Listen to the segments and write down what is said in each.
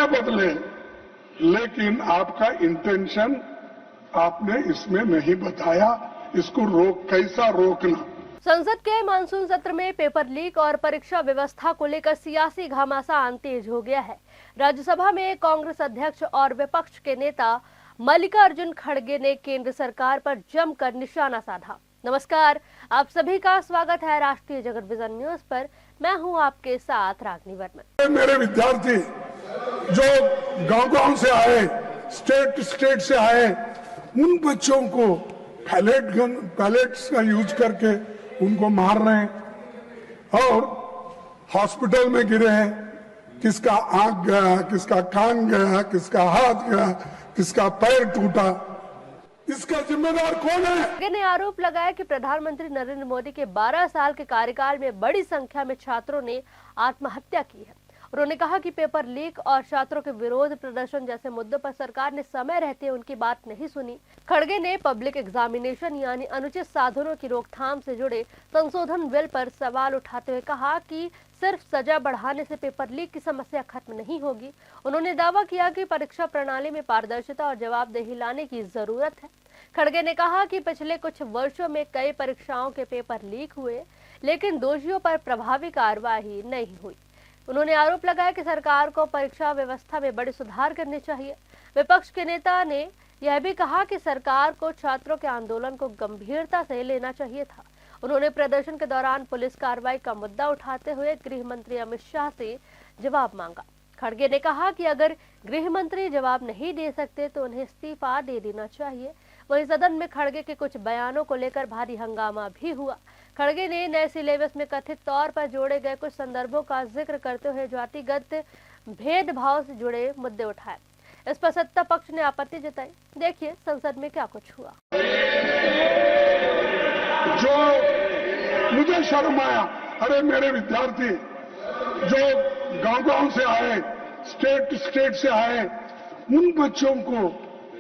न बदले, लेकिन आपका इंटेंशन आपने इसमें नहीं बताया। इसको कैसा रोकना। संसद के मानसून सत्र में पेपर लीक और परीक्षा व्यवस्था को लेकर सियासी घमासान तेज हो गया है। राज्यसभा में कांग्रेस अध्यक्ष और विपक्ष के नेता मल्लिकार्जुन खड़गे ने केंद्र सरकार पर जमकर निशाना साधा। नमस्कार, आप सभी का स्वागत है राष्ट्रीय जगत विजन न्यूज पर। मैं हूं आपके साथ रागनी वर्मन। मेरे विद्यार्थी जो गांव-गांव से आए, स्टेट से आए, उन बच्चों को पैलेट्स का यूज करके उनको मार रहे हैं और हॉस्पिटल में गिरे हैं। किसका आंख गया, किसका कान गया, किसका हाथ गया, किसका पैर टूटा, इसका जिम्मेदार कौन है? ने आरोप लगाया कि प्रधानमंत्री नरेंद्र मोदी के 12 साल के कार्यकाल में बड़ी संख्या में छात्रों ने आत्महत्या की है। उन्होंने कहा कि पेपर लीक और छात्रों के विरोध प्रदर्शन जैसे मुद्दों पर सरकार ने समय रहते उनकी बात नहीं सुनी। खड़गे ने पब्लिक एग्जामिनेशन यानी अनुचित साधनों की रोकथाम से जुड़े संशोधन बिल पर सवाल उठाते हुए कहा कि सिर्फ सजा बढ़ाने से पेपर लीक की समस्या खत्म नहीं होगी। उन्होंने दावा किया कि परीक्षा प्रणाली में पारदर्शिता और जवाबदेही लाने की जरूरत है। खड़गे ने कहा कि पिछले कुछ वर्षों में कई परीक्षाओं के पेपर लीक हुए, लेकिन दोषियों पर प्रभावी कार्रवाई नहीं हुई। उन्होंने आरोप लगाया कि सरकार को परीक्षा व्यवस्था में बड़े सुधार करने चाहिए। विपक्ष के नेता ने यह भी कहा कि सरकार को छात्रों के आंदोलन को गंभीरता से लेना चाहिए था। उन्होंने प्रदर्शन के दौरान पुलिस कार्रवाई का मुद्दा उठाते हुए गृह मंत्री अमित शाह से जवाब मांगा। खड़गे ने कहा कि अगर गृह मंत्री जवाब नहीं दे सकते तो उन्हें इस्तीफा दे देना चाहिए। वहीं सदन में खड़गे के कुछ बयानों को लेकर भारी हंगामा भी हुआ। खड़गे ने नए सिलेबस में कथित तौर पर जोड़े गए कुछ संदर्भों का जिक्र करते हुए जातिगत भेदभाव से जुड़े मुद्दे उठाए। इस पर सत्ता पक्ष ने आपत्ति जताई। देखिए संसद में क्या कुछ हुआ। जो मुझे शर्म आया, अरे मेरे विद्यार्थी जो गांव-गांव से आए, स्टेट से आए, उन बच्चों को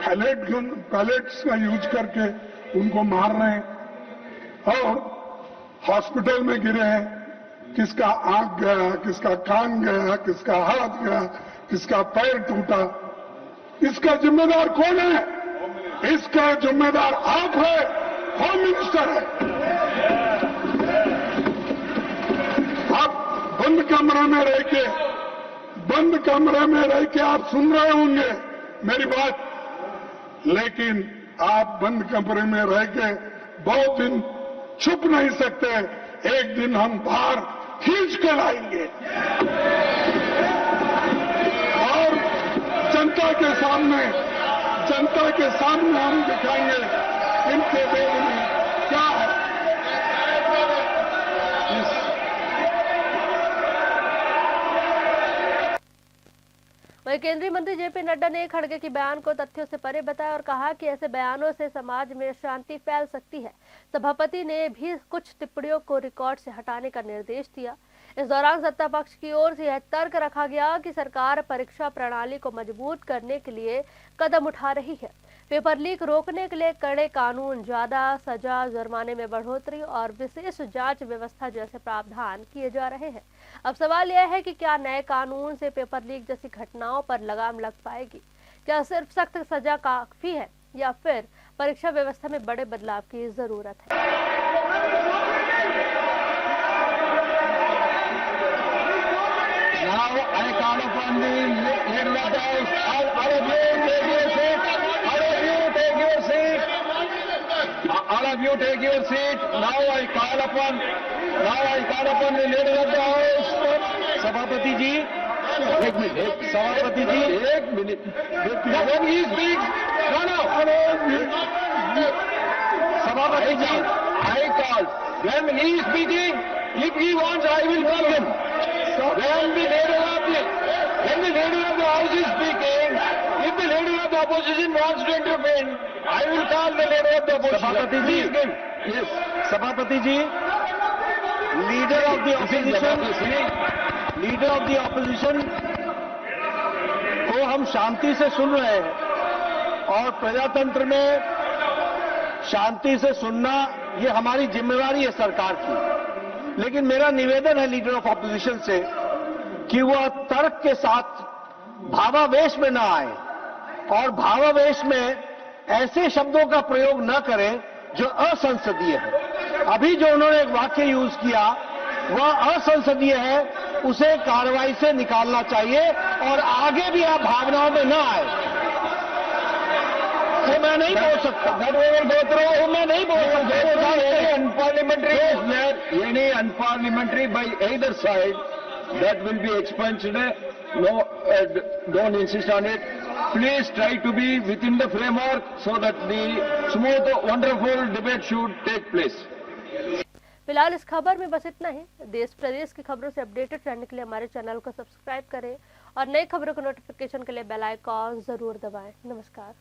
पैलेट्स का यूज करके उनको मार रहे हैं और हॉस्पिटल में गिरे हैं। किसका आंख गया, किसका कान गया, किसका हाथ गया, किसका पैर टूटा, इसका जिम्मेदार कौन है? इसका जिम्मेदार आप है, होम मिनिस्टर है। आप बंद कमरे में रह के आप सुन रहे होंगे मेरी बात, लेकिन आप बंद कमरे में रह के बहुत दिन छुप नहीं सकते। एक दिन हम बाहर खींच के लाएंगे और जनता के सामने हम दिखाएंगे इनके देश में क्या है। वहीं केंद्रीय मंत्री जेपी नड्डा ने खड़गे की बयान को तथ्यों से परे बताया और कहा कि ऐसे बयानों से समाज में शांति फैल सकती है। सभापति ने भी कुछ टिप्पणियों को रिकॉर्ड से हटाने का निर्देश दिया। इस दौरान सत्ता पक्ष की ओर से यह तर्क रखा गया कि सरकार परीक्षा प्रणाली को मजबूत करने के लिए कदम उठा रही है। पेपर लीक रोकने के लिए कड़े कानून, ज्यादा सजा, जुर्माने में बढ़ोतरी और विशेष जांच व्यवस्था जैसे प्रावधान किए जा रहे हैं। अब सवाल यह है कि क्या नए कानून से पेपर लीक जैसी घटनाओं पर लगाम लग पाएगी? क्या सिर्फ सख्त सजा काफी है या फिर परीक्षा व्यवस्था में बड़े बदलाव की जरूरत है? All of you take your seat. Now I call upon the leader of the house. सभापति जी, एक minute. When he speaks, no. सभापति जी, I call. When he is speaking, if he wants, I will call him. When the leader of the house is speaking, if the leader of the opposition wants to intervene, I will call the leader of the opposition. सभापति जी, leader of the opposition को हम शांति से सुन रहे हैं और प्रजातंत्र में शांति से सुनना ये हमारी जिम्मेवारी है सरकार की। लेकिन मेरा निवेदन है लीडर ऑफ ऑपोजिशन से कि वह तर्क के साथ भावावेश में ना आए और भावावेश में ऐसे शब्दों का प्रयोग न करें जो असंसदीय है। अभी जो उन्होंने एक वाक्य यूज किया वह असंसदीय है, उसे कार्रवाई से निकालना चाहिए और आगे भी आप भावनाओं में न आए। वो मैं नहीं बोल सकता, मैं नहीं बोल सकता। Unparliamentary is there, any unparliamentary by either side, that will be expunged. No, don't insist on it. Please try to be within the framework so that the smooth, wonderful debate should take place. फिलहाल इस खबर में बस इतना ही। देश प्रदेश की खबरों से अपडेटेड रहने के लिए हमारे चैनल को सब्सक्राइब करें और नई खबरों को नोटिफिकेशन के लिए बेल आइकॉन जरूर दबाएं। नमस्कार।